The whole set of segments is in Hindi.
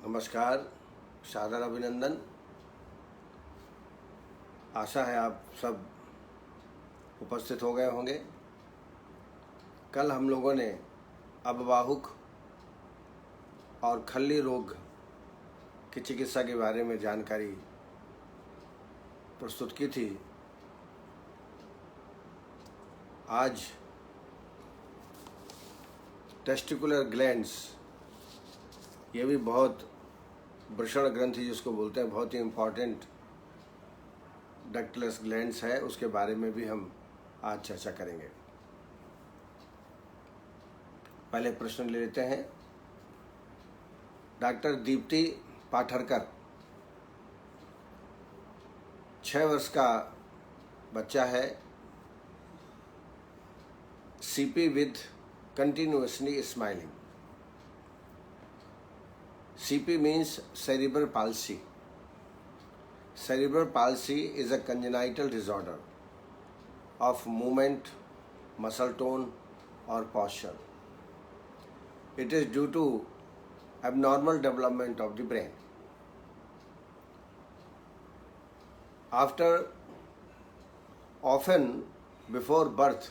नमस्कार, सादर अभिनंदन। आशा है आप सब उपस्थित हो गए होंगे। कल हम लोगों ने अपवाहुक और खल्ली रोग की चिकित्सा के बारे में जानकारी प्रस्तुत की थी। आज टेस्टिकुलर ग्लैंड्स, ये भी बहुत वृषण ग्रंथि जिसको बोलते हैं, बहुत ही इम्पॉर्टेंट डक्टलेस ग्लैंड्स है, उसके बारे में भी हम आज चर्चा करेंगे। पहले प्रश्न ले लेते हैं। डॉक्टर दीप्ति पाठरकर, 6 वर्ष का बच्चा है, CP with continuously smiling. CP means cerebral palsy. Cerebral palsy is a congenital disorder of movement, muscle tone or posture. It is due to abnormal development of the brain. Often before birth,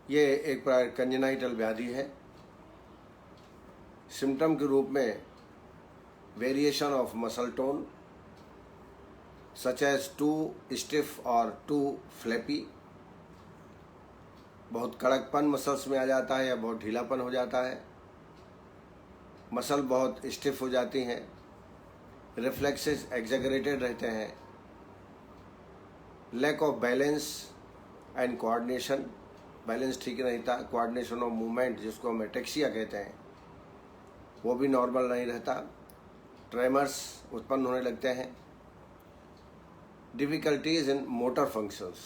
ये एक प्रकार congenital व्याधि है। सिम्टम के रूप में variation of muscle tone such as too stiff और टू फ्लैपी, बहुत कड़कपन मसल्स में आ जाता है या बहुत ढीलापन हो जाता है, मसल बहुत स्टिफ हो जाती हैं, रिफ्लेक्सेस एग्जैगरेटेड रहते हैं, lack of balance and coordination, balance ठीक नहीं रहता, कोऑर्डिनेशन ऑफ मूवमेंट जिसको हम एटेक्सिया कहते हैं वो भी नॉर्मल नहीं रहता, ट्रेमर्स उत्पन्न होने लगते हैं, difficulties in motor functions,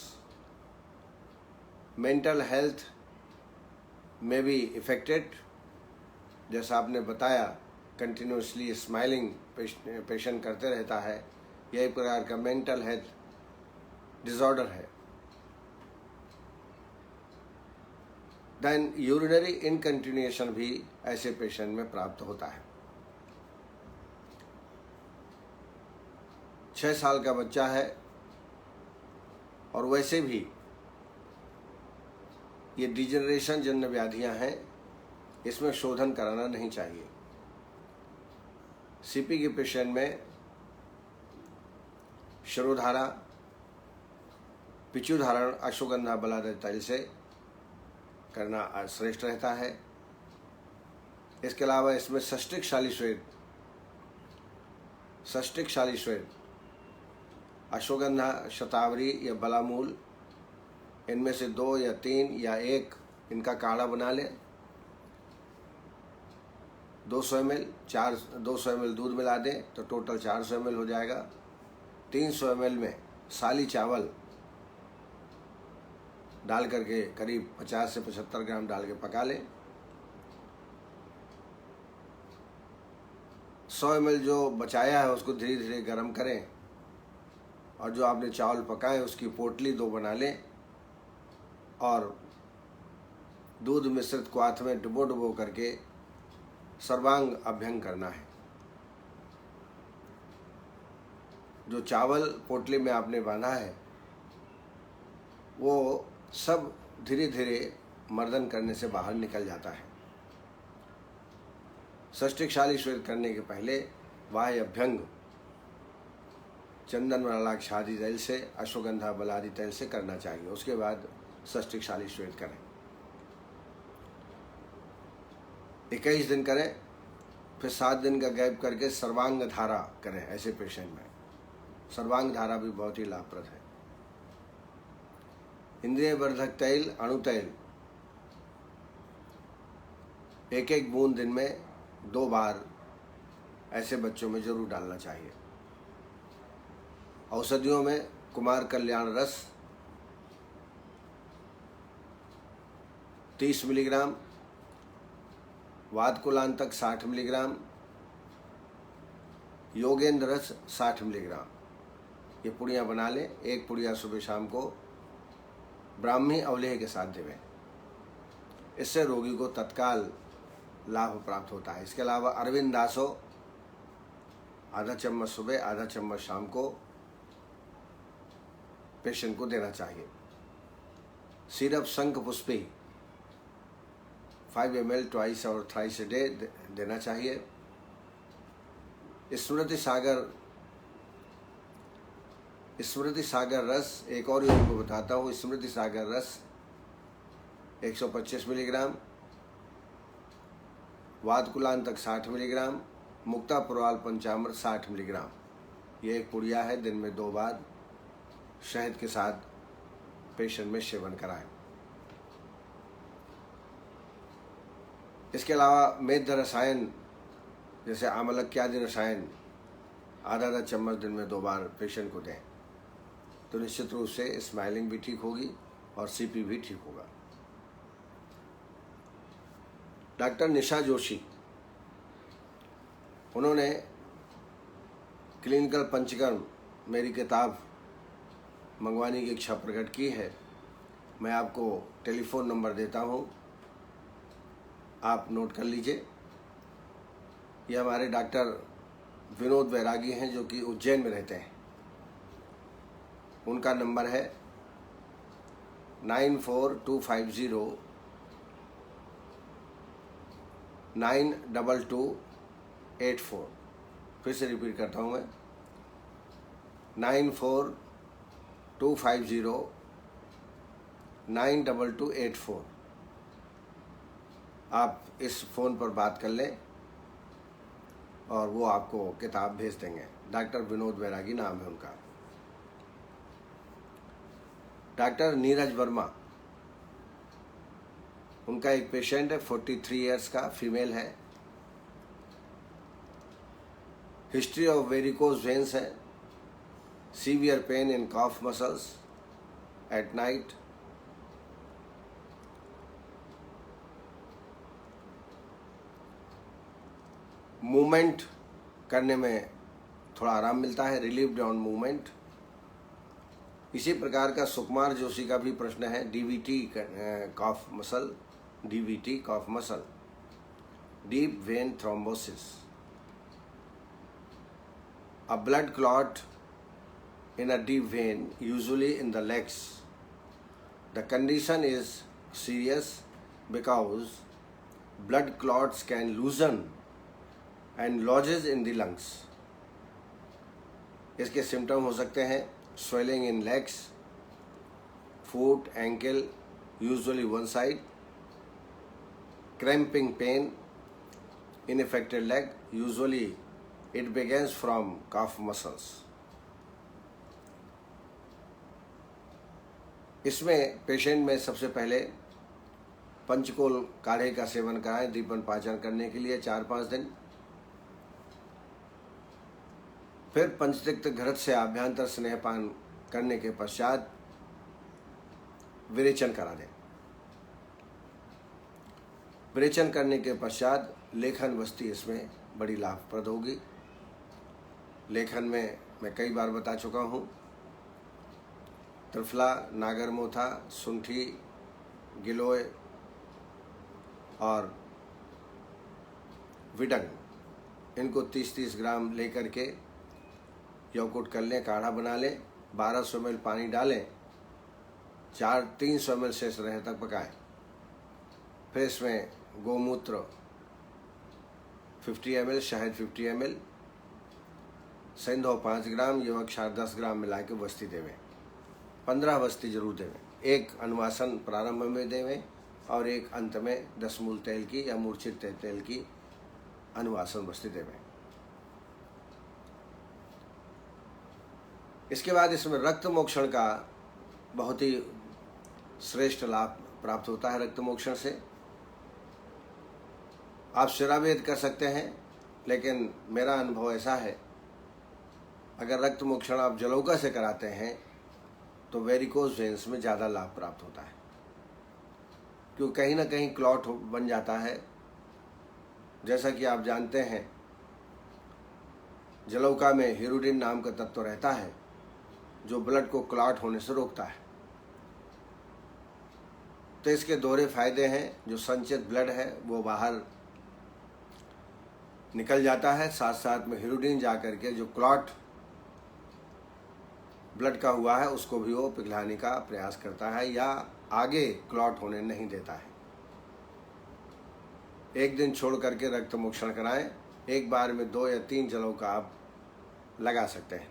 mental health में भी इफेक्टेड। जैसा आपने बताया, कंटिन्यूसली स्माइलिंग पेशेंट करते रहता है, यह एक प्रकार का मेंटल हेल्थ डिसऑर्डर है। देन यूरिनरी इनकंटिन्यूएशन भी ऐसे पेशेंट में प्राप्त होता है। 6 साल का बच्चा है और वैसे भी ये डिजेनरेशन जन्य व्याधियां हैं, इसमें शोधन कराना नहीं चाहिए। सीपी के पेशेंट में शिरोधारा, पिचुधारण अश्वगंधा बलादय तैल से करना श्रेष्ठ रहता है। इसके अलावा इसमें सष्टिक शाली श्वेत, अश्वगंधा, शतावरी या बलामूल, इनमें से 2 या 3 या 1 इनका काढ़ा बना लें। 200 ml 200 ml दूध मिला दें तो टोटल 400 ml हो जाएगा। 300 ml में साली चावल डाल करके करीब 50 से 75 ग्राम डाल के पका लें। 100 ml जो बचाया है उसको धीरे धीरे गर्म करें और जो आपने चावल पकाए उसकी पोटली 2 बना लें और दूध मिश्रित क्वाथ में डुबो करके सर्वांग अभ्यंग करना है। जो चावल पोटली में आपने बांधा है वो सब धीरे धीरे मर्दन करने से बाहर निकल जाता है। सष्टिक शाली श्वेत करने के पहले वाह्य अभ्यंग चंदन मलाक्ष आदि तैल से, अश्वगंधा बलादि तैल से करना चाहिए। उसके बाद सष्टिक शाली श्वेत करें। 21 दिन करें, फिर 7 दिन का गैप करके सर्वांग धारा करें। ऐसे पेशेंट में सर्वांग धारा भी बहुत ही लाभप्रद है। इंद्रिय वर्धक तैल, अणु तैल 1-1 बूंद दिन में 2 बार ऐसे बच्चों में जरूर डालना चाहिए। औषधियों में कुमार कल्याण रस 30 मिलीग्राम, वातकुलांतक 60 मिलीग्राम, योगेंद्र रस 60 मिलीग्राम, ये पुड़ियाँ बना लें। 1 पुड़िया सुबह शाम को ब्राह्मी अवलेह के साथ देवें। इससे रोगी को तत्काल लाभ प्राप्त होता है। इसके अलावा अरविंद दासो आधा चम्मच सुबह, आधा चम्मच शाम को पेशेंट को देना चाहिए। सिरप शंख पुष्पी 5 ml ट्वाइस और थ्राइस ए डे देना चाहिए। स्मृति सागर रस, एक और यूनिट को बताता हूँ। स्मृति सागर रस 125 मिलीग्राम, वातकुलांतक 60 मिलीग्राम, मुक्ता पुरवाल पंचामृत 60 मिलीग्राम। ये एक पुड़िया है, दिन में 2 बार शहद के साथ पेशेंट में सेवन कराएं। इसके अलावा मेध रसायन जैसे आमलक्यादि रसायन आधा चम्मच दिन में 2 बार पेशेंट को दें, तो निश्चित रूप से स्माइलिंग भी ठीक होगी और सीपी भी ठीक होगा। डॉक्टर निशा जोशी, उन्होंने क्लिनिकल पंचकर्म मेरी किताब मंगवाने की इच्छा प्रकट की है। मैं आपको टेलीफोन नंबर देता हूँ, आप नोट कर लीजिए। ये हमारे डॉक्टर विनोद बैरागी हैं जो कि उज्जैन में रहते हैं। उनका नंबर है 9425092284। फिर से रिपीट करता हूँ मैं, 9425092284। आप इस फ़ोन पर बात कर लें और वो आपको किताब भेज देंगे। डॉक्टर विनोद बैरागी नाम है उनका। डॉक्टर नीरज वर्मा, उनका एक पेशेंट है 43 इयर्स का, फीमेल है। हिस्ट्री ऑफ वेरिकोज वेन्स है, severe pain in calf muscles at night. Movement करने में थोड़ा आराम मिलता है, रिलीव्ड ऑन मूवमेंट। इसी प्रकार का सुकुमार जोशी का भी प्रश्न है, DVT calf muscle, DVT calf muscle, deep vein thrombosis, a blood clot in a deep vein, usually in the legs. The condition is serious because blood clots can loosen and lodges in the lungs. इसके सिम्टम हो सकते हैं swelling in legs, foot, ankle, usually one side, cramping pain in affected leg, usually it begins from calf muscles. इसमें पेशेंट में सबसे पहले पंचकोल काढ़े का सेवन कराएं दीपन पाचन करने के लिए 4-5 दिन। फिर पंचतिक्त घृत से आभ्यंतर स्नेहपान करने के पश्चात विरेचन करा दें। विरेचन करने के पश्चात लेखन वस्ती इसमें बड़ी लाभप्रद होगी। लेखन में मैं कई बार बता चुका हूँ, त्रिफला, नागरमोथा, सुंठी, गिलोय और विडंग, इनको 30-30 ग्राम लेकर के यौकुट कर लें, काढ़ा बना लें, 1200 ml पानी डालें, 300 ml शेष रहे तक पकाएं। फिर इसमें गोमूत्र 50 ml, शहद 50 ml, सेंधो 5 ग्राम, युवक क्षार 10 ग्राम मिला के वस्ती देवें। 15 वस्ती जरूर देवें। एक अनुवासन प्रारंभ में देवें और एक अंत में 10 मूल तेल की या मूर्छित तेल की अनुवासन वस्ती देवें। इसके बाद इसमें रक्त मोक्षण का बहुत ही श्रेष्ठ लाभ प्राप्त होता है। रक्त मोक्षण से आप शिराभेद कर सकते हैं, लेकिन मेरा अनुभव ऐसा है, अगर रक्त मोक्षण आप जलौका से कराते हैं तो वेरिकोज वेन्स में ज़्यादा लाभ प्राप्त होता है, क्योंकि कहीं ना कहीं क्लॉट बन जाता है। जैसा कि आप जानते हैं, जलौका में हिरुडिन नाम का तत्व रहता है जो ब्लड को क्लॉट होने से रोकता है। तो इसके दोहरे फायदे हैं, जो संचित ब्लड है वो बाहर निकल जाता है। साथ साथ में हिरोडिन जा करके जो क्लॉट ब्लड का हुआ है उसको भी वो पिघलाने का प्रयास करता है या आगे क्लॉट होने नहीं देता है। एक दिन छोड़ करके रक्त मोक्षण कराएं। एक बार में 2 या 3 जलों का आप लगा सकते हैं।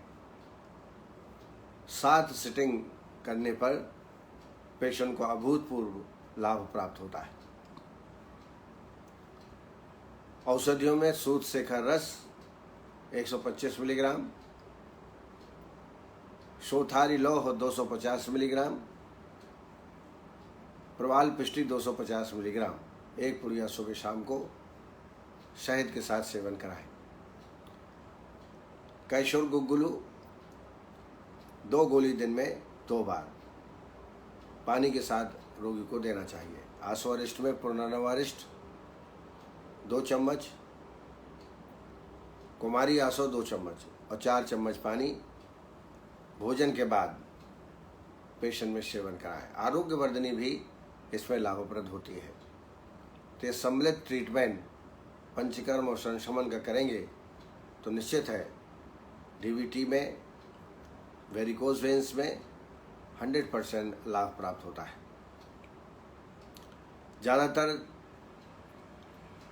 7 सिटिंग करने पर पेशेंट को अभूतपूर्व लाभ प्राप्त होता है। औषधियों में सूतशेखर रस 125 मिलीग्राम, शोथारी लौह 250 मिलीग्राम, प्रवाल पिष्टी 250 मिलीग्राम एक पुड़िया सुबह शाम को शहद के साथ सेवन कराएं। कैशोर गुग्गुलू 2 गोली दिन में 2 बार पानी के साथ रोगी को देना चाहिए। आश्वरिष्ट में पूर्णानवारिष्ट 2 चम्मच, कुमारी आसो 2 चम्मच और 4 चम्मच पानी भोजन के बाद पेशेंट में सेवन कराएं। आरोग्यवर्धनी भी इसमें लाभप्रद होती है। तो सम्मिलित ट्रीटमेंट पंचकर्म और संशमन का करेंगे तो निश्चित है डीवीटी में, वेरिकोज वेन्स में 100% लाभ प्राप्त होता है। ज़्यादातर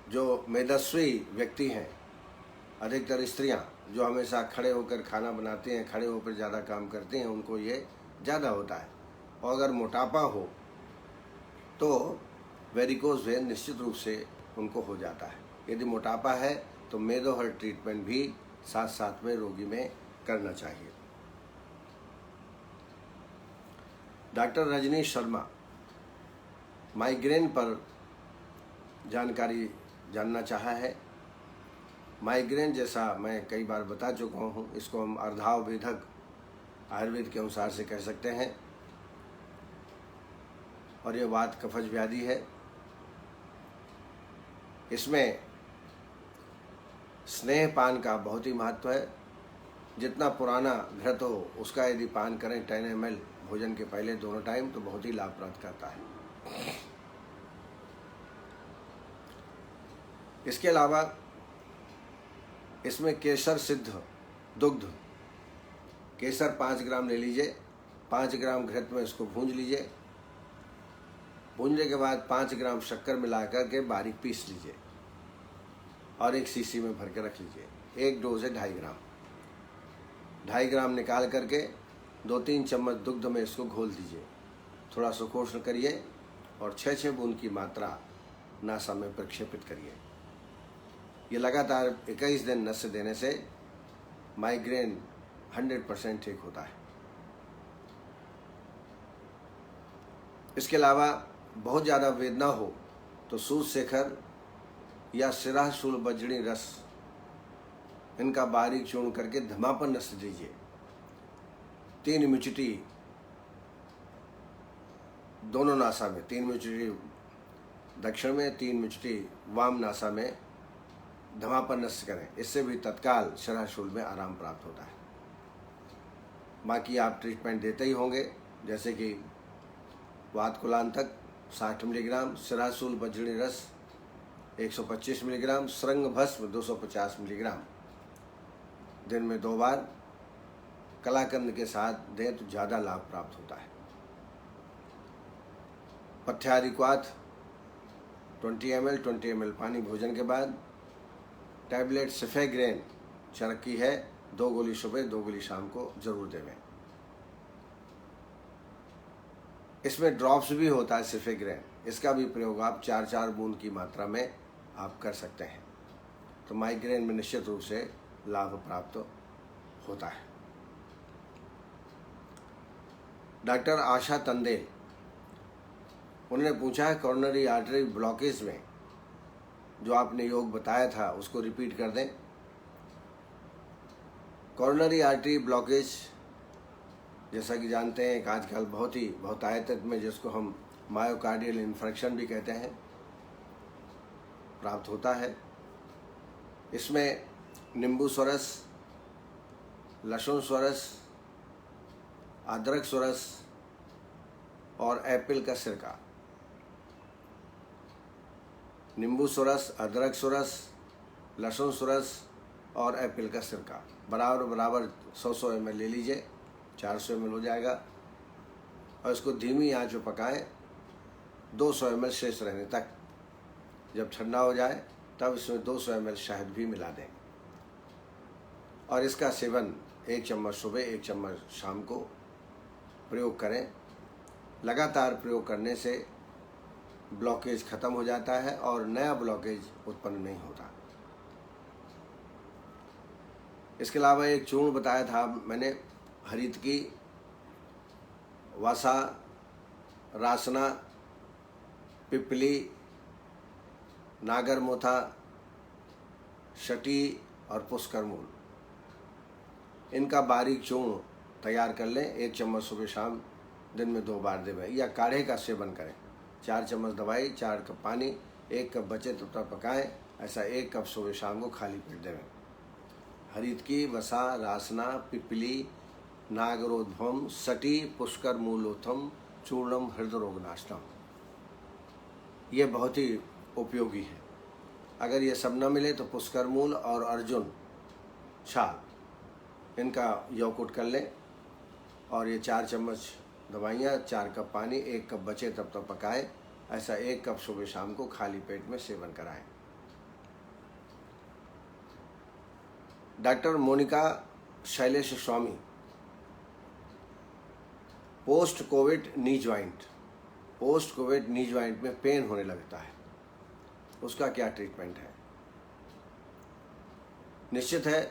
जो मेदस्वी व्यक्ति हैं, अधिकतर स्त्रियां जो हमेशा खड़े होकर खाना बनाते हैं, खड़े होकर ज़्यादा काम करते हैं, उनको ये ज़्यादा होता है। और अगर मोटापा हो तो वेरिकोज वेन निश्चित रूप से उनको हो जाता है। यदि मोटापा है तो मेदोहर ट्रीटमेंट भी साथ साथ में रोगी में करना चाहिए। डॉक्टर रजनीश शर्मा माइग्रेन पर जानकारी जानना चाहा है। माइग्रेन जैसा मैं कई बार बता चुका हूँ, इसको हम अर्धावभेदक आयुर्वेद के अनुसार से कह सकते हैं और ये वात कफज व्याधि है। इसमें स्नेह पान का बहुत ही महत्व है। जितना पुराना घृत हो उसका यदि पान करें 10 ml भोजन के पहले दोनों टाइम तो बहुत ही लाभ प्राप्त करता है। इसके अलावा इसमें केसर सिद्ध दुग्ध, केसर 5 ग्राम ले लीजिए, 5 ग्राम घृत में इसको भूंज लीजिए। भूंजने के बाद 5 ग्राम शक्कर मिलाकर के बारीक पीस लीजिए और एक शीशी में भर के रख लीजिए। एक डोज है 2.5 ग्राम। 2.5 ग्राम निकाल करके 2-3 चम्मच दुग्ध में इसको घोल दीजिए। थोड़ा सुकोष्ण करिए और 6-6 बूंद की मात्रा नासा में प्रक्षेपित करिए। ये लगातार 21 दिन नस्य देने से माइग्रेन 100% ठीक होता है। इसके अलावा बहुत ज़्यादा वेदना हो तो सूतशेखर या सिराशूल बजड़ी रस इनका बारीक चूर्ण करके धमा पर नस्य दीजिए। 3 मिचटी दोनों नासा में, 3 मिचटी दक्षिण में, 3 मिचटी वाम नासा में धमा पर नस्य करें। इससे भी तत्काल शराशूल में आराम प्राप्त होता है। बाकी आप ट्रीटमेंट देते ही होंगे, जैसे कि वात कुलांतक 60 मिलीग्राम, शराशूल बजड़ी रस 125 मिलीग्राम, श्रृंग भस्म 250 मिलीग्राम दिन में 2 बार कलाकंद के साथ दें तो ज़्यादा लाभ प्राप्त होता है। पथ्यारिक्वाथ 20 ml पानी भोजन के बाद। टैबलेट सिफेग्रेन चरक की है, 2 गोली सुबह 2 गोली शाम को जरूर देवें। इसमें ड्रॉप्स भी होता है सिफेग्रेन, इसका भी प्रयोग आप 4-4 बूंद की मात्रा में आप कर सकते हैं। तो माइग्रेन में निश्चित रूप से लाभ प्राप्त होता है। डॉक्टर आशा तंदेल, उन्होंने पूछा है कॉर्नरी आर्टरी ब्लॉकेज में जो आपने योग बताया था उसको रिपीट कर दें। कॉर्नरी आर्टरी ब्लॉकेज जैसा कि जानते हैं कि आजकल बहुत ही बहुतायत में, जिसको हम मायोकार्डियल इन्फेक्शन भी कहते हैं, प्राप्त होता है। इसमें नींबू स्वरस, लहसुन स्वरस, अदरक स्वरस और एप्पल का सिरका, नींबू स्वरस, अदरक स्वरस, लहसुन सुरस और एप्पल का सिरका बराबर बराबर 100 ml ले लीजिए, 400 ml हो जाएगा। और इसको धीमी आंच पर पकाएं 200 ml शेष रहने तक। जब ठंडा हो जाए तब इसमें 200 ml शहद भी मिला दें और इसका सेवन 1 चम्मच सुबह 1 चम्मच शाम को प्रयोग करें। लगातार प्रयोग करने से ब्लॉकेज खत्म हो जाता है और नया ब्लॉकेज उत्पन्न नहीं होता। इसके अलावा एक चूर्ण बताया था मैंने, हरितकी, वसा, रासना, पिपली, नागरमोथा, शटी और पुष्कर मूल, इनका बारीक चूर्ण तैयार कर लें। 1 चम्मच सुबह शाम दिन में 2 बार देवें या काढ़े का सेवन करें। 4 चम्मच दवाई, 4 कप पानी, 1 कप बचे तब तक पकाएं। ऐसा 1 कप सुबह शाम को खाली पेट देवें। हरितकी, वसा, रासना, पिपली, नागरोध्वम, सटी, पुष्कर मूलोथम, चूर्णम, हृदय रोग नाशनम, ये बहुत ही उपयोगी है। अगर ये सब न मिले तो पुष्कर मूल और अर्जुन छाल, इनका यौकुट कर लें और ये 4 चम्मच दवाइयाँ, 4 कप पानी, 1 कप बचे तब तक पकाए। ऐसा 1 कप सुबह शाम को खाली पेट में सेवन कराएं। डॉक्टर मोनिका शैलेश स्वामी, पोस्ट कोविड नी ज्वाइंट में पेन होने लगता है, उसका क्या ट्रीटमेंट है? निश्चित है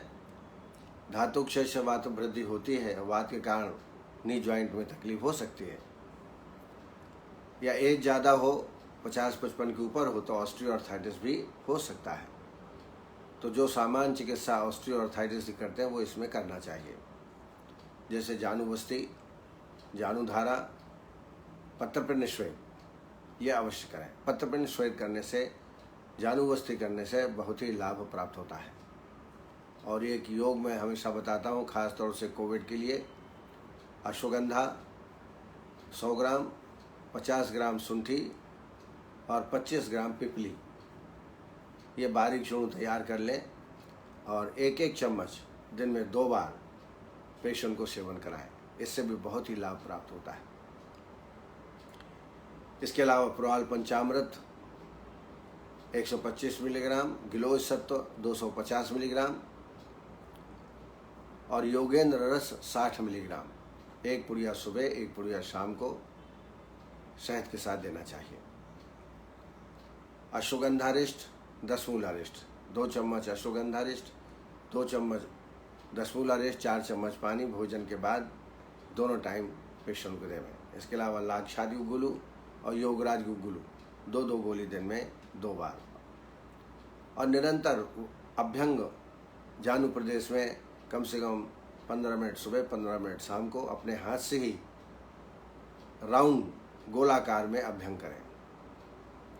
धातु क्षय से वात वृद्धि होती है, वात के कारण नी ज्वाइंट में तकलीफ हो सकती है। या एज ज़्यादा हो, 50-55 के ऊपर हो तो ऑस्टियोआर्थराइटिस भी हो सकता है। तो जो सामान्य चिकित्सा ऑस्टियोआर्थराइटिस की करते हैं वो इसमें करना चाहिए, जैसे जानुबस्ती, जानुधारा, पत्रपिंड श्वेत, ये अवश्य करें। पत्रपिंड श्वेत करने से, जानुबस्ती करने से बहुत ही लाभ प्राप्त होता है। और एक योग मैं हमेशा बताता हूँ, खास तौर से कोविड के लिए, अश्वगंधा 100 ग्राम, 50 ग्राम शुंठी और 25 ग्राम पिपली, ये बारीक चूर्ण तैयार कर लें और 1-1 चम्मच दिन में 2 बार पेशेंट को सेवन कराएं। इससे भी बहुत ही लाभ प्राप्त होता है। इसके अलावा प्रोआल पंचामृत 125 मिलीग्राम, गिलोय सत्व 250 मिलीग्राम और योगेंद्र रस 60 मिलीग्राम, 1 पुड़िया सुबह 1 पुड़िया शाम को शहद के साथ देना चाहिए। अश्वगंधारिष्ट 10 मूलारिष्ट, 2 चम्मच अश्वगंधारिष्ट, 2 चम्मच 10 मूलारिष्ट, 4 चम्मच पानी भोजन के बाद दोनों टाइम पेशेंट को देवें। इसके अलावा लाक्षादि गुगुलू और योगराज गुगुलू 2-2 गोली दिन में 2 बार। और निरंतर अभ्यंग जानु प्रदेश में कम से कम 15 मिनट सुबह 15 मिनट शाम को अपने हाथ से ही राउंड गोलाकार में अभ्यंग करें,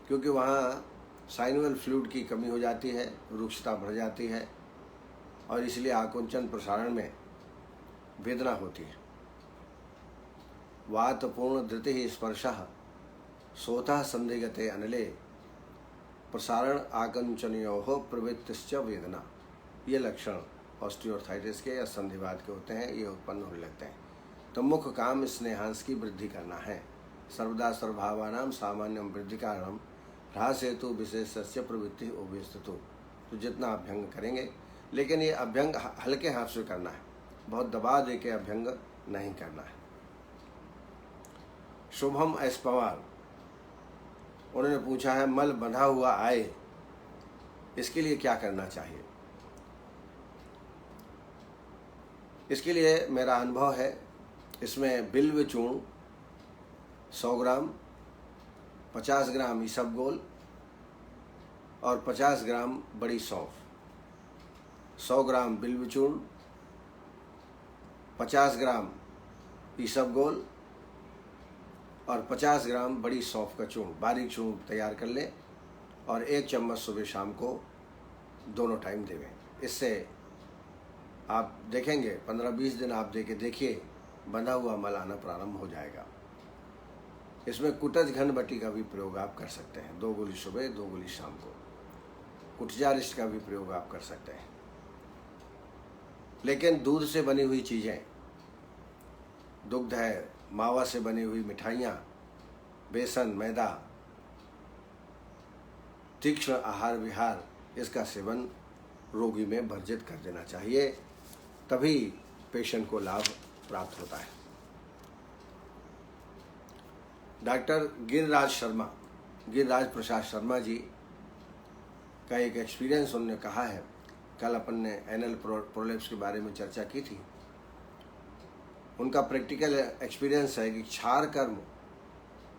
क्योंकि वहाँ साइनल फ्लूइड की कमी हो जाती है, रुक्षता बढ़ जाती है और इसलिए आकुंचन प्रसारण में वेदना होती है। वातपूर्ण धृति स्पर्शः सोतः संधिगते अनले प्रसारण आकुंचनयोः प्रवृत्तिश्च वेदना, ये लक्षण ऑस्टियोआर्थराइटिस के या संधिवात के होते हैं, ये उत्पन्न होने लगते हैं। तो मुख्य काम स्नेहांश की वृद्धि करना है। सर्वदा सर्वभावानां सामान्यम वृद्धि कारणम ह्रास हेतु विशेषस्य प्रवृत्ति उभयस्तु। तो जितना अभ्यंग करेंगे, लेकिन ये अभ्यंग हल्के हाथ से करना है, बहुत दबा दे के अभ्यंग नहीं करना है। शुभम एस पवार, उन्होंने पूछा है मल बंधा हुआ आए, इसके लिए क्या करना चाहिए? इसके लिए मेरा अनुभव है, इसमें बिल्व चूर्ण 100 ग्राम, 50 ग्राम इसबगोल और 50 ग्राम बड़ी सौंफ, 100 ग्राम बिल्व चूर्ण, 50 ग्राम इसबगोल और 50 ग्राम बड़ी सौंफ का चूर्ण, बारीक चूर्ण तैयार कर लें और 1 चम्मच सुबह शाम को दोनों टाइम देवें। इससे आप देखेंगे 15-20 दिन आप दे के देखिए, बंधा हुआ मल आना प्रारंभ हो जाएगा। इसमें कुटज घन बटी का भी प्रयोग आप कर सकते हैं, 2 गोली सुबह 2 गोली शाम को। कुटजारिस्ट का भी प्रयोग आप कर सकते हैं। लेकिन दूध से बनी हुई चीज़ें, दुग्ध है, मावा से बनी हुई मिठाइयाँ, बेसन, मैदा, तीक्ष्ण आहार विहार, इसका सेवन रोगी में वर्जित कर देना चाहिए, तभी पेशेंट को लाभ प्राप्त होता है। डॉक्टर गिरिराज प्रसाद शर्मा जी का एक एक्सपीरियंस उन्होंने कहा है। कल अपन ने एनल प्रोलेप्स के बारे में चर्चा की थी। उनका प्रैक्टिकल एक्सपीरियंस है कि क्षार कर्म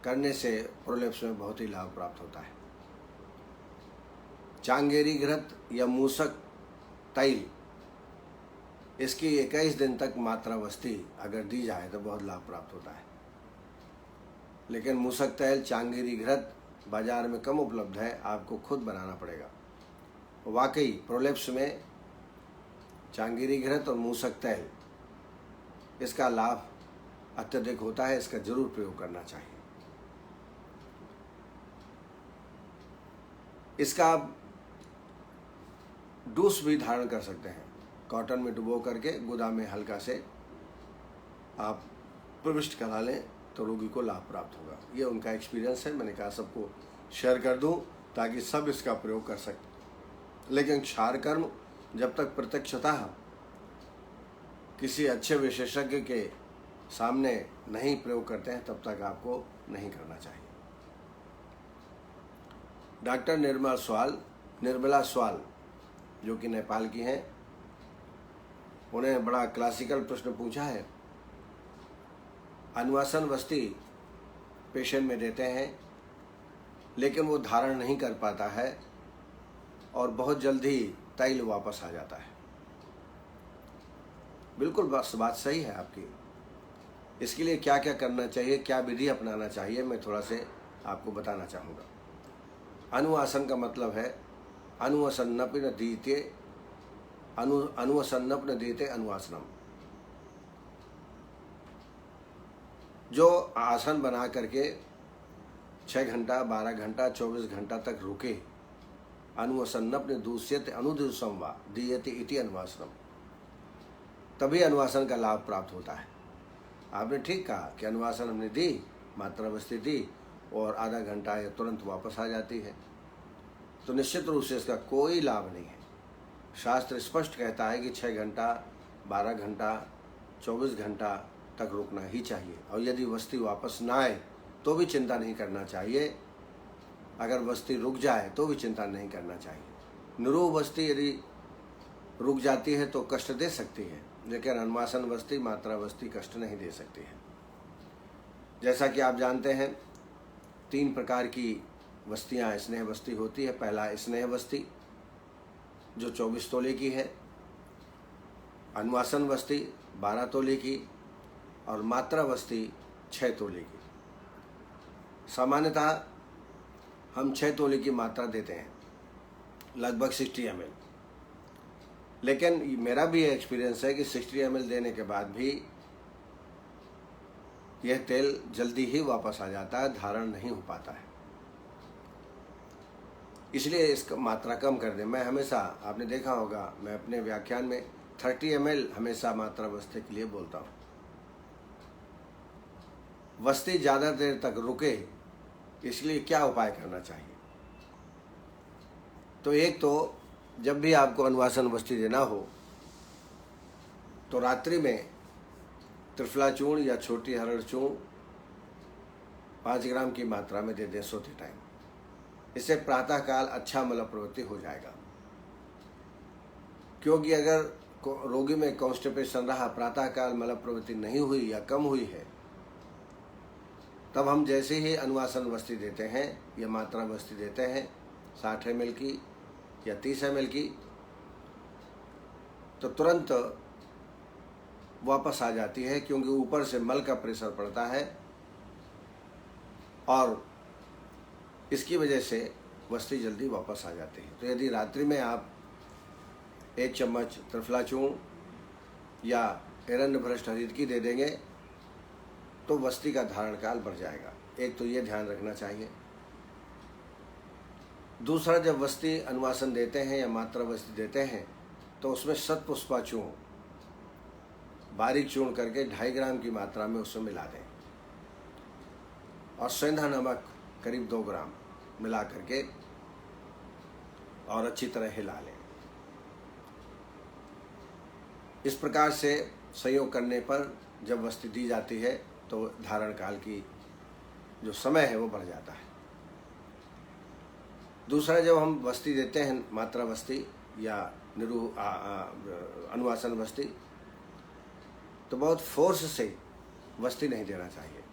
करने से प्रोलेप्स में बहुत ही लाभ प्राप्त होता है। चांगेरी घृत या मूसक तैल, इसकी 21 दिन तक मात्रा वस्ती अगर दी जाए तो बहुत लाभ प्राप्त होता है। लेकिन मूसक तैल, चांगेरी घृत बाजार में कम उपलब्ध है, आपको खुद बनाना पड़ेगा। वाकई प्रोलेप्स में चांगेरी घृत और मूसक तैल, इसका लाभ अत्यधिक होता है। इसका जरूर प्रयोग करना चाहिए। इसका आप डूस भी धारण कर सकते हैं। कॉटन में डुबो करके गुदा में हल्का से आप प्रविष्ट करा लें तो रोगी को लाभ प्राप्त होगा। ये उनका एक्सपीरियंस है। मैंने कहा सबको शेयर कर दूं ताकि सब इसका प्रयोग कर सकें। लेकिन क्षार कर्म जब तक प्रत्यक्षतः किसी अच्छे विशेषज्ञ के सामने नहीं प्रयोग करते हैं तब तक आपको नहीं करना चाहिए। डॉक्टर निर्मला स्वाल जो कि नेपाल की हैं, उन्हें बड़ा क्लासिकल प्रश्न पूछा है। अनुवासन वस्ती पेशेंट में देते हैं लेकिन वो धारण नहीं कर पाता है और बहुत जल्दी तैल वापस आ जाता है। बिल्कुल बात सही है आपकी। इसके लिए क्या क्या करना चाहिए, क्या विधि अपनाना चाहिए, मैं थोड़ा से आपको बताना चाहूँगा। अनुवासन का मतलब है अनुवसन्नपन दीते अनुवासनम। जो आसन बना करके 6 घंटा, 12 घंटा, 24 घंटा तक रुके, अनुवसन्नपन दूष्यते अनुदिवसम वा दीयते इति अनुवासनम, तभी अनुवासन का लाभ प्राप्त होता है। आपने ठीक कहा कि अनुवासन हमने दी, मात्रा वस्ती दी और आधा घंटा या तुरंत वापस आ जाती है, तो निश्चित रूप से इसका कोई लाभ नहीं है। शास्त्र स्पष्ट कहता है कि 6 घंटा, 12 घंटा, 24 घंटा तक रुकना ही चाहिए। और यदि वस्ती वापस ना आए तो भी चिंता नहीं करना चाहिए। अगर वस्ती रुक जाए तो भी चिंता नहीं करना चाहिए। निरूह वस्ती यदि रुक जाती है तो कष्ट दे सकती है, लेकिन अनुवासन वस्ती, मात्रा वस्ती कष्ट नहीं दे सकती है। जैसा कि आप जानते हैं 3 प्रकार की वस्तियाँ स्नेह वस्ती होती है। पहला स्नेह वस्ती जो 24 तोले की है, अनुवासन वस्ती 12 तोले की और मात्रा वस्ती 6 तोले की। सामान्यतः हम 6 तोले की मात्रा देते हैं, लगभग 60 ml। लेकिन मेरा भी एक्सपीरियंस है कि 60 ml देने के बाद भी यह तेल जल्दी ही वापस आ जाता है, धारण नहीं हो पाता है। इसलिए इसका मात्रा कम कर दें। मैं हमेशा, आपने देखा होगा, मैं अपने व्याख्यान में 30 ml हमेशा मात्रा वस्ती के लिए बोलता हूँ। वस्ती ज़्यादा देर तक रुके, इसलिए क्या उपाय करना चाहिए? तो एक तो जब भी आपको अनुवासन वस्ती देना हो तो रात्रि में त्रिफला चूर्ण या छोटी हरड़ चूर्ण 5 ग्राम की मात्रा में दे दें सोते टाइम। इससे प्रातःकाल अच्छा मल प्रवृत्ति हो जाएगा। क्योंकि अगर रोगी में कॉन्स्टिपेशन रहा, प्रातःकाल मल प्रवृत्ति नहीं हुई या कम हुई है, तब हम जैसे ही अनुवासन वस्ती देते हैं या मात्रा वस्ती देते हैं 60 ml की या 30 ml की, तो तुरंत वापस आ जाती है, क्योंकि ऊपर से मल का प्रेशर पड़ता है और इसकी वजह से वस्ती जल्दी वापस आ जाती है। तो यदि रात्रि में आप 1 चम्मच त्रिफला चूर्ण या एरंड भ्रष्ट हरित की दे देंगे तो वस्ती का धारण काल बढ़ जाएगा। एक तो ये ध्यान रखना चाहिए। दूसरा, जब वस्ती अनुवासन देते हैं या मात्रा वस्ती देते हैं तो उसमें शतपुष्पा चूर्ण बारीक चूर्ण करके 2.5 ग्राम की मात्रा में उसमें मिला दें और सेंधा नमक करीब 2 ग्राम मिला करके और अच्छी तरह हिला लें। इस प्रकार से संयोग करने पर जब वस्ती दी जाती है तो धारण काल की जो समय है वो बढ़ जाता है। दूसरा, जब हम वस्ती देते हैं मात्रा वस्ती या अनुवासन वस्ती तो बहुत फोर्स से वस्ती नहीं देना चाहिए।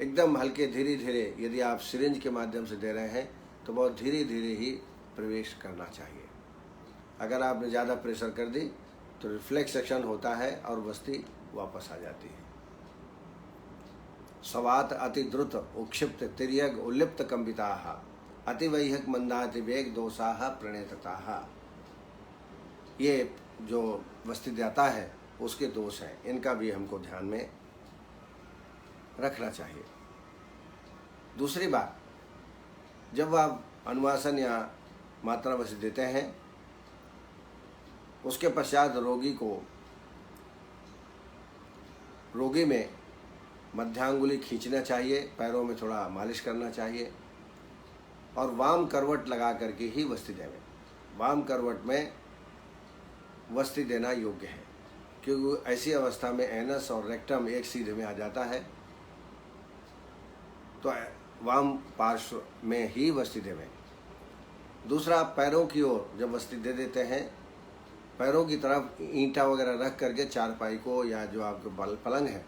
एकदम हल्के धीरे धीरे, यदि आप सिरिंज के माध्यम से दे रहे हैं तो बहुत धीरे धीरे ही प्रवेश करना चाहिए। अगर आपने ज़्यादा प्रेशर कर दी तो रिफ्लेक्स एक्शन होता है और वस्ती वापस आ जाती है। स्वात अति द्रुत उक्षिप्त तिर्यग उल्लिप्त कंबिताः अतिवैहक मंदाति वेग दोषाः प्रणेतताः। ये जो वस्ती देता है उसके दोष हैं, इनका भी हमको ध्यान में रखना चाहिए। दूसरी बात, जब आप अनुवासन या मात्रा वस्ती देते हैं उसके पश्चात रोगी में मध्यांगुली खींचना चाहिए, पैरों में थोड़ा मालिश करना चाहिए और वाम करवट लगा करके ही वस्ती देवें। वाम करवट में वस्ती देना योग्य है क्योंकि ऐसी अवस्था में एनस और रेक्टम एक सीधे में आ जाता है, तो वाम पार्श्व में ही वस्ती देवें। दूसरा, पैरों की ओर जब वस्ती दे देते हैं, पैरों की तरफ ईंटा वगैरह रख करके चारपाई को या जो आपके पलंग है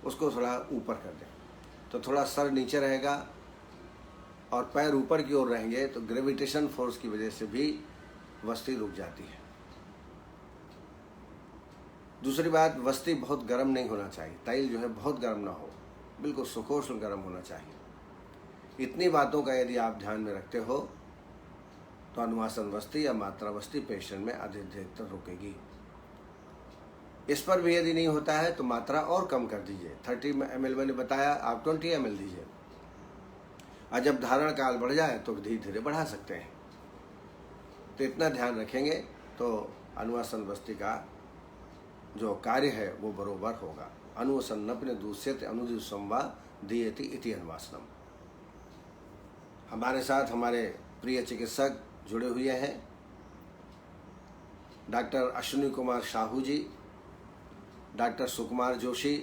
उसको थोड़ा ऊपर कर दें, तो थोड़ा सर नीचे रहेगा और पैर ऊपर की ओर रहेंगे, तो ग्रेविटेशन फोर्स की वजह से भी वस्ती रुक जाती है। दूसरी बात, वस्ती बहुत गर्म नहीं होना चाहिए, तैल जो है बहुत गर्म ना हो, बिल्कुल सुखोष्ण गर्म होना चाहिए। इतनी बातों का यदि आप ध्यान में रखते हो तो अनुवासन वस्ती या मात्रा वस्ती पेशेंट में अधिक देर तक रुकेगी। इस पर भी यदि नहीं होता है तो मात्रा और कम कर दीजिए। 30 ml मैंने बताया, आप 20 ml दीजिए और जब धारण काल बढ़ जाए तो धीरे धीरे बढ़ा सकते हैं। तो इतना ध्यान रखेंगे तो अनुवासन वस्ती का जो कार्य है वो बरोबर होगा। अनुवसन्नपने दूष्यते अनुदिवसं वा दीयते इति अनुवासनम। हमारे साथ हमारे प्रिय चिकित्सक जुड़े हुए हैं, डॉक्टर अश्विनी कुमार साहू जी, डॉक्टर सुकुमार जोशी,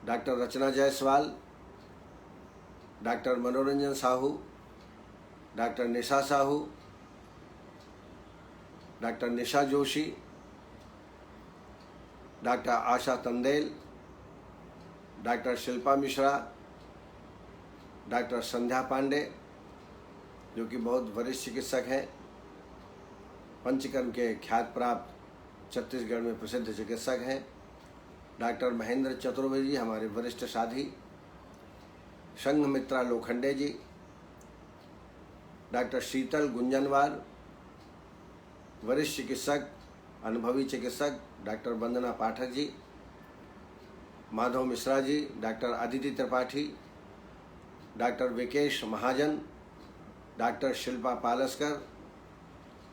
डॉक्टर रचना जायसवाल, डॉक्टर मनोरंजन साहू, डॉक्टर निशा साहू, डॉक्टर निशा जोशी, डॉक्टर आशा तंदेल, डॉक्टर शिल्पा मिश्रा, डॉक्टर संध्या पांडे जो कि बहुत वरिष्ठ चिकित्सक हैं, पंचकर्म के ख्यात प्राप्त छत्तीसगढ़ में प्रसिद्ध चिकित्सक हैं, डॉक्टर महेंद्र चतुर्वेदी जी हमारे वरिष्ठ साथी, संघमित्रा लोखंडे जी, डॉक्टर शीतल गुंजनवार वरिष्ठ चिकित्सक अनुभवी चिकित्सक, doctor Vandana Pathak ji, Madhav Mishra ji, doctor Aditi Tripathi, doctor Vikesh Mahajan, doctor Shilpa Palaskar,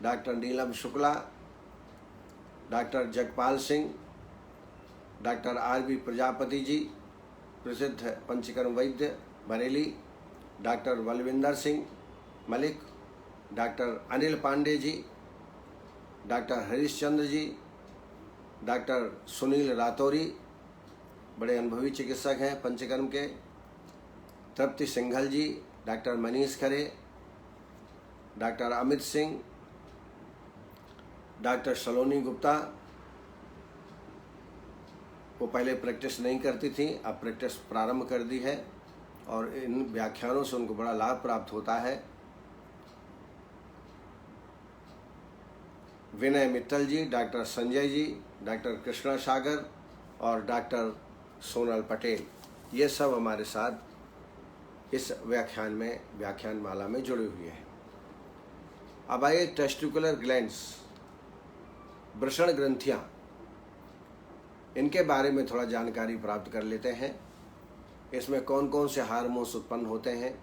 doctor Neelam Shukla, doctor Jagpal Singh, doctor R B. Prajapati ji प्रसिद्ध पंचकर्म वैद्य Bareilly, doctor Balvinder Singh Malik, doctor Anil Pandey ji, doctor Harishchandra ji, doctor Sunil Ratauri बड़े अनुभवी चिकित्सक हैं पंचकर्म के, तृप्ति सिंघल जी, डॉक्टर मनीष खरे, डॉक्टर अमित सिंह, डॉक्टर सलोनी गुप्ता, वो पहले प्रैक्टिस नहीं करती थी, अब प्रैक्टिस प्रारंभ कर दी है और इन व्याख्यानों से उनको बड़ा लाभ प्राप्त होता है। विनय मित्तल जी, डॉक्टर संजय जी, डॉक्टर कृष्णा सागर और डॉक्टर सोनल पटेल, ये सब हमारे साथ इस व्याख्यान माला में जुड़े हुए हैं। अब आइए टेस्टिकुलर ग्लैंड्स, वृषण ग्रंथियां, इनके बारे में थोड़ा जानकारी प्राप्त कर लेते हैं। इसमें कौन कौन से हार्मोन्स उत्पन्न होते हैं,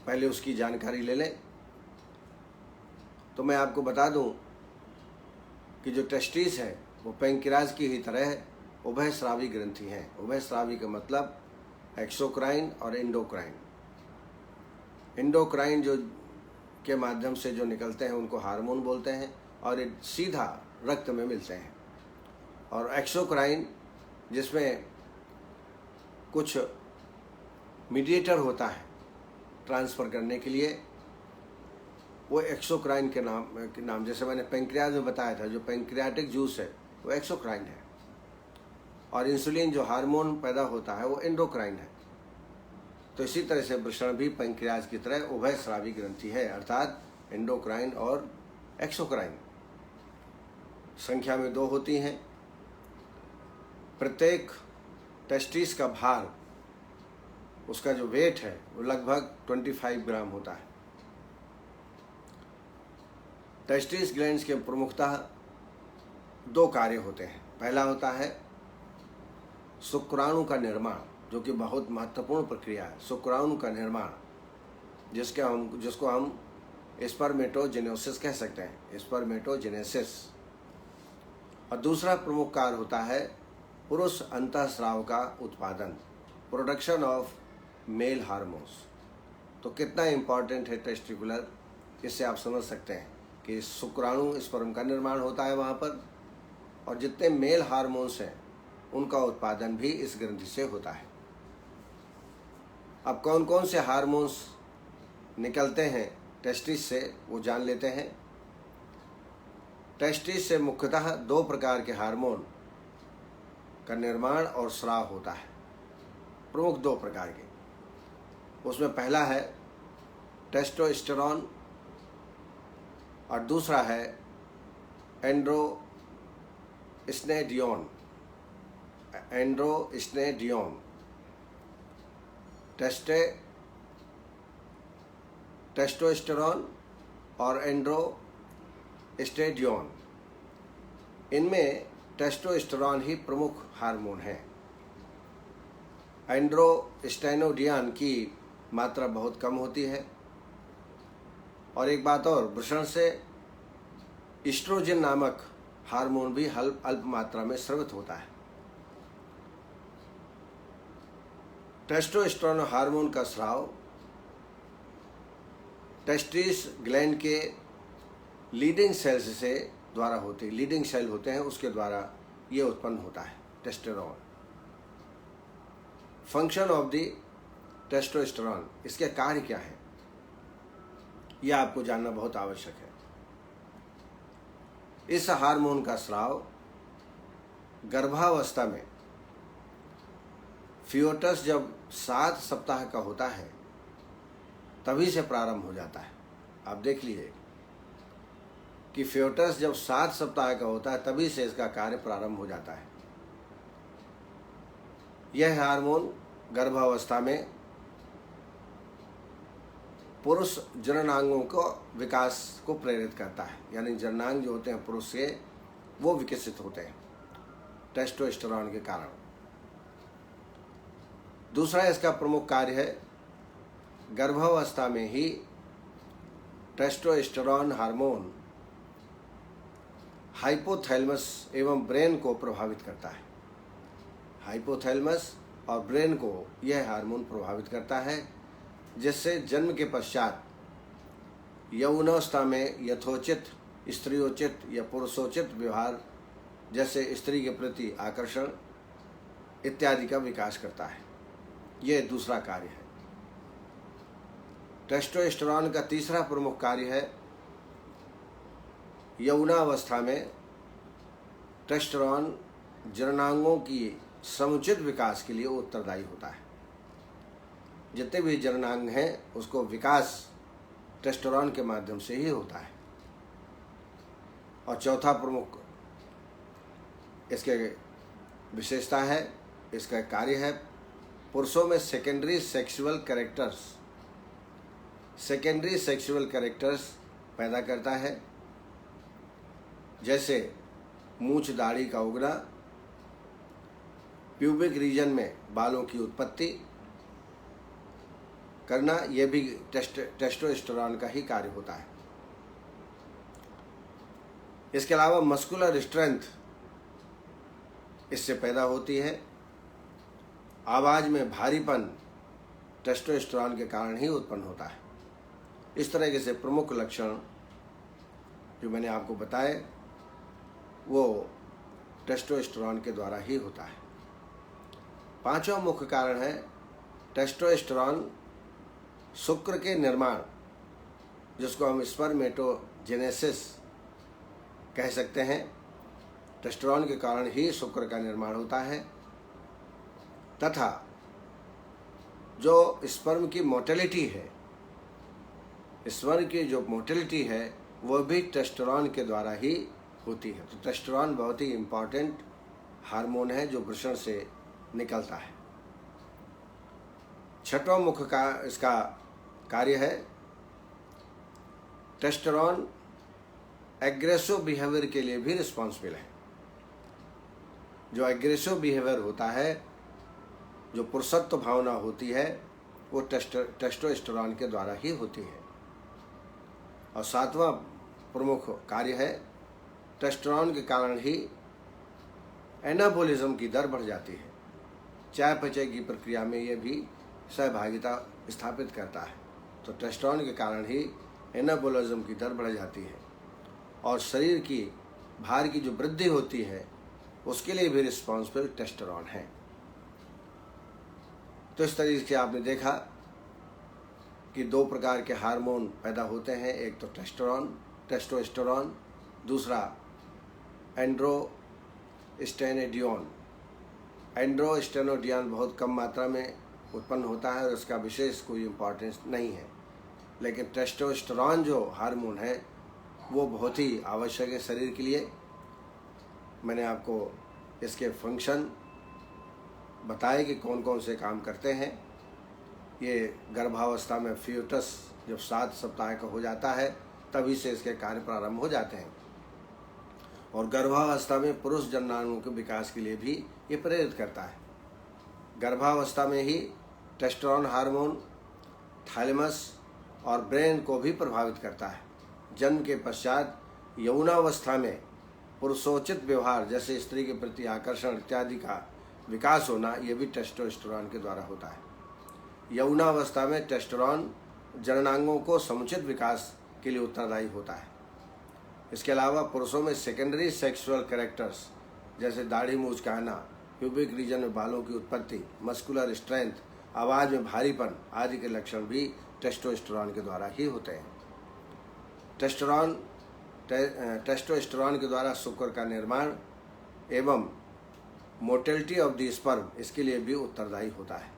पहले उसकी जानकारी ले लें। तो मैं आपको बता दूं कि जो टेस्टिस है वो पैंक्रियाज की ही तरह उभयस्रावी ग्रंथि हैं। उभयस्रावी का मतलब एक्सोक्राइन और एंडोक्राइन। एंडोक्राइन जो के माध्यम से जो निकलते हैं उनको हार्मोन बोलते हैं और ये सीधा रक्त में मिलते हैं। और एक्सोक्राइन जिसमें कुछ मीडिएटर होता है ट्रांसफ़र करने के लिए, वो एक्सोक्राइन के नाम जैसे मैंने पैंक्रियाज में बताया था, जो पैंक्रियाटिक जूस है वो एक्सोक्राइन है। और इंसुलिन जो हार्मोन पैदा होता है वो एंडोक्राइन है। तो इसी तरह से वृषण भी पैंक्रियाज की तरह उभयस्रावी ग्रंथि है, अर्थात एंडोक्राइन और एक्सोक्राइन। संख्या में 2 होती हैं। प्रत्येक टेस्टिस का भार, उसका जो वेट है वो लगभग 25 ग्राम होता है। टेस्टिस ग्लैंड्स के प्रमुखतः 2 कार्य होते हैं। पहला होता है शुक्राणु का निर्माण, जो कि बहुत महत्वपूर्ण प्रक्रिया है। शुक्राणु का निर्माण जिसको हम स्पर्मेटोजेनेसिस कह सकते हैं, स्पर्मेटोजेनेसिस। और दूसरा प्रमुख कार्य होता है पुरुष अंतःस्राव का उत्पादन, प्रोडक्शन ऑफ मेल हार्मोन्स। तो कितना इम्पॉर्टेंट है टेस्टिकुलर, इससे आप समझ सकते हैं कि शुक्राणु स्पर्म का निर्माण होता है वहाँ पर, और जितने मेल हार्मोन्स हैं उनका उत्पादन भी इस ग्रंथि से होता है। अब कौन कौन से हार्मोन्स निकलते हैं टेस्टिस से वो जान लेते हैं। टेस्टिस से मुख्यतः 2 प्रकार के हार्मोन का निर्माण और स्राव होता है, प्रमुख 2 प्रकार के। उसमें पहला है टेस्टोस्टेरोन और दूसरा है एंड्रोस्टेडियोन। टेस्टोस्टेरोन और एंड्रोस्टेडियोन, इनमें टेस्टोस्टेरोन ही प्रमुख हार्मोन है। एंड्रोस्टेनोडियन की मात्रा बहुत कम होती है। और एक बात और, वृषण से एस्ट्रोजन नामक हार्मोन भी अल्प मात्रा में स्रावित होता है। टेस्टोस्टेरोन हार्मोन का स्राव टेस्टिस ग्लैंड के लीडिंग सेल्स से द्वारा होती है। लीडिंग सेल होते हैं, उसके द्वारा ये उत्पन्न होता है testosterone. Function of the testosterone, इसके कार्य क्या है, यह आपको जानना बहुत आवश्यक है। इस हार्मोन का स्राव गर्भावस्था में, फियोटस जब 7 सप्ताह का होता है तभी से प्रारंभ हो जाता है। आप देख लीजिए कि फियोटस जब 7 सप्ताह का होता है तभी से इसका कार्य प्रारंभ हो जाता है। यह हार्मोन गर्भावस्था में पुरुष जननांगों को विकास को प्रेरित करता है, यानी जननांग जो होते हैं पुरुष के वो विकसित होते हैं टेस्टोस्टेरोन के कारण। दूसरा इसका प्रमुख कार्य है गर्भावस्था में ही टेस्टोस्टेरोन हार्मोन हाइपोथैलेमस एवं ब्रेन को प्रभावित करता है। हाइपोथैलेमस और ब्रेन को यह हार्मोन प्रभावित करता है, जिससे जन्म के पश्चात यौनावस्था में यथोचित, स्त्रियोचित या पुरुषोचित व्यवहार, जैसे स्त्री के प्रति आकर्षण इत्यादि का विकास करता है। यह दूसरा कार्य है। टेस्टोस्टेरोन का तीसरा प्रमुख कार्य है यौनावस्था में टेस्टोस्टेरोन जननांगों की समुचित विकास के लिए उत्तरदायी होता है। जितने भी जननांग हैं उसको विकास टेस्टोस्टेरोन के माध्यम से ही होता है। और चौथा प्रमुख इसके विशेषता है, इसका कार्य है पुरुषों में सेकेंडरी सेक्सुअल कैरेक्टर्स पैदा करता है, जैसे मूंछ दाढ़ी का उगना, प्यूबिक रीजन में बालों की उत्पत्ति, करना, यह भी टेस्टोस्टेरोन का ही कार्य होता है। इसके अलावा मस्कुलर स्ट्रेंथ इससे पैदा होती है। आवाज़ में भारीपन टेस्टोस्टेरोन के कारण ही उत्पन्न होता है। इस तरह से प्रमुख लक्षण जो मैंने आपको बताए वो टेस्टोस्टेरोन के द्वारा ही होता है। पांचवा मुख्य कारण है टेस्टोस्टेरोन शुक्र के निर्माण, जिसको हम स्पर्मेटोजेनेसिस कह सकते हैं। टेस्टोस्टेरोन के कारण ही शुक्र का निर्माण होता है तथा जो स्पर्म की मोटिलिटी है, स्पर्म की जो मोटिलिटी है वह भी टेस्टोस्टेरोन के द्वारा ही होती है। तो टेस्टोस्टेरोन बहुत ही इम्पॉर्टेंट हार्मोन है जो वृषण से निकलता है। छठवां मुख्य का इसका कार्य है टेस्टोस्टेरोन एग्रेसिव बिहेवियर के लिए भी रिस्पॉन्सिबल है। जो एग्रेसिव बिहेवियर होता है, जो पुरुषत्व भावना होती है, वो टेस्टोस्टेरोन के द्वारा ही होती है। और सातवां प्रमुख कार्य है टेस्टोस्टेरोन के कारण ही एनाबॉलिज्म की दर बढ़ जाती है। चयापचय की प्रक्रिया में यह भी सहभागिता स्थापित करता है। तो टेस्टोस्टेरोन के कारण ही एनाबॉलिज्म की दर बढ़ जाती है और शरीर की भार की जो वृद्धि होती है उसके लिए भी रिस्पॉन्सिबल टेस्टोस्टेरोन है। तो इस तरीके से आपने देखा कि दो प्रकार के हार्मोन पैदा होते हैं, एक तो टेस्टोस्टेरोन, दूसरा एंड्रोस्टेनोडियोन। एंड्रोस्टेनोडियोन बहुत कम मात्रा में उत्पन्न होता है और इसका विशेष कोई इम्पोर्टेंस नहीं है, लेकिन टेस्टोस्टेरोन जो हार्मोन है वो बहुत ही आवश्यक है शरीर के लिए। मैंने आपको इसके फंक्शन बताए कि कौन कौन से काम करते हैं। ये गर्भावस्था में फ्यूटस जब 7 सप्ताह का हो जाता है तभी से इसके कार्य प्रारंभ हो जाते हैं और गर्भावस्था में पुरुष जननांगों के विकास के लिए भी ये प्रेरित करता है। गर्भावस्था में ही टेस्टोस्टेरोन हार्मोन थैलेमस और ब्रेन को भी प्रभावित करता है। जन्म के पश्चात यौनावस्था में पुरुषोचित व्यवहार जैसे स्त्री के प्रति आकर्षण इत्यादि का विकास होना, यह भी टेस्टोस्टेरोन के द्वारा होता है। यौनावस्था में टेस्टोस्टेरोन जननांगों को समुचित विकास के लिए उत्तरदायी होता है। इसके अलावा पुरुषों में सेकेंडरी सेक्सुअल कैरेक्टर्स जैसे दाढ़ी मूंछ का आना, प्यूबिक रीजन में बालों की उत्पत्ति, मस्कुलर स्ट्रेंथ, आवाज़ में भारीपन आदि के लक्षण भी टेस्टोस्टेरोन के द्वारा ही होते हैं। टेस्टोस्टेरोन के द्वारा शुक्र का निर्माण एवं मोटिलिटी ऑफ द स्पर्म इसके लिए भी उत्तरदायी होता है।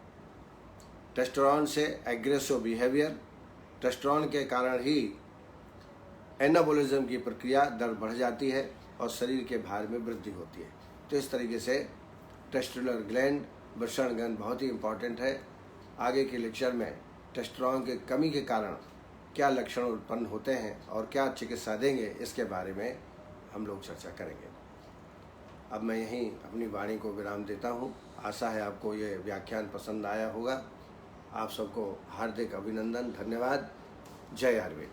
टेस्टोस्टेरोन से एग्रेसिव बिहेवियर, टेस्टोस्टेरोन के कारण ही एनाबॉलिज्म की प्रक्रिया दर बढ़ जाती है और शरीर के भार में वृद्धि होती है। तो इस तरीके से टेस्टुलर ग्लैंड, वृषण ग्लैंड बहुत ही इम्पॉर्टेंट है। आगे के लेक्चर में टेस्टोस्टेरोन के कमी के कारण क्या लक्षण उत्पन्न होते हैं और क्या चिकित्सा देंगे, इसके बारे में हम लोग चर्चा करेंगे। अब मैं यहीं अपनी वाणी को विराम देता हूँ। आशा है आपको ये व्याख्यान पसंद आया होगा। आप सबको हार्दिक अभिनंदन, धन्यवाद। जय आयुर्वेद।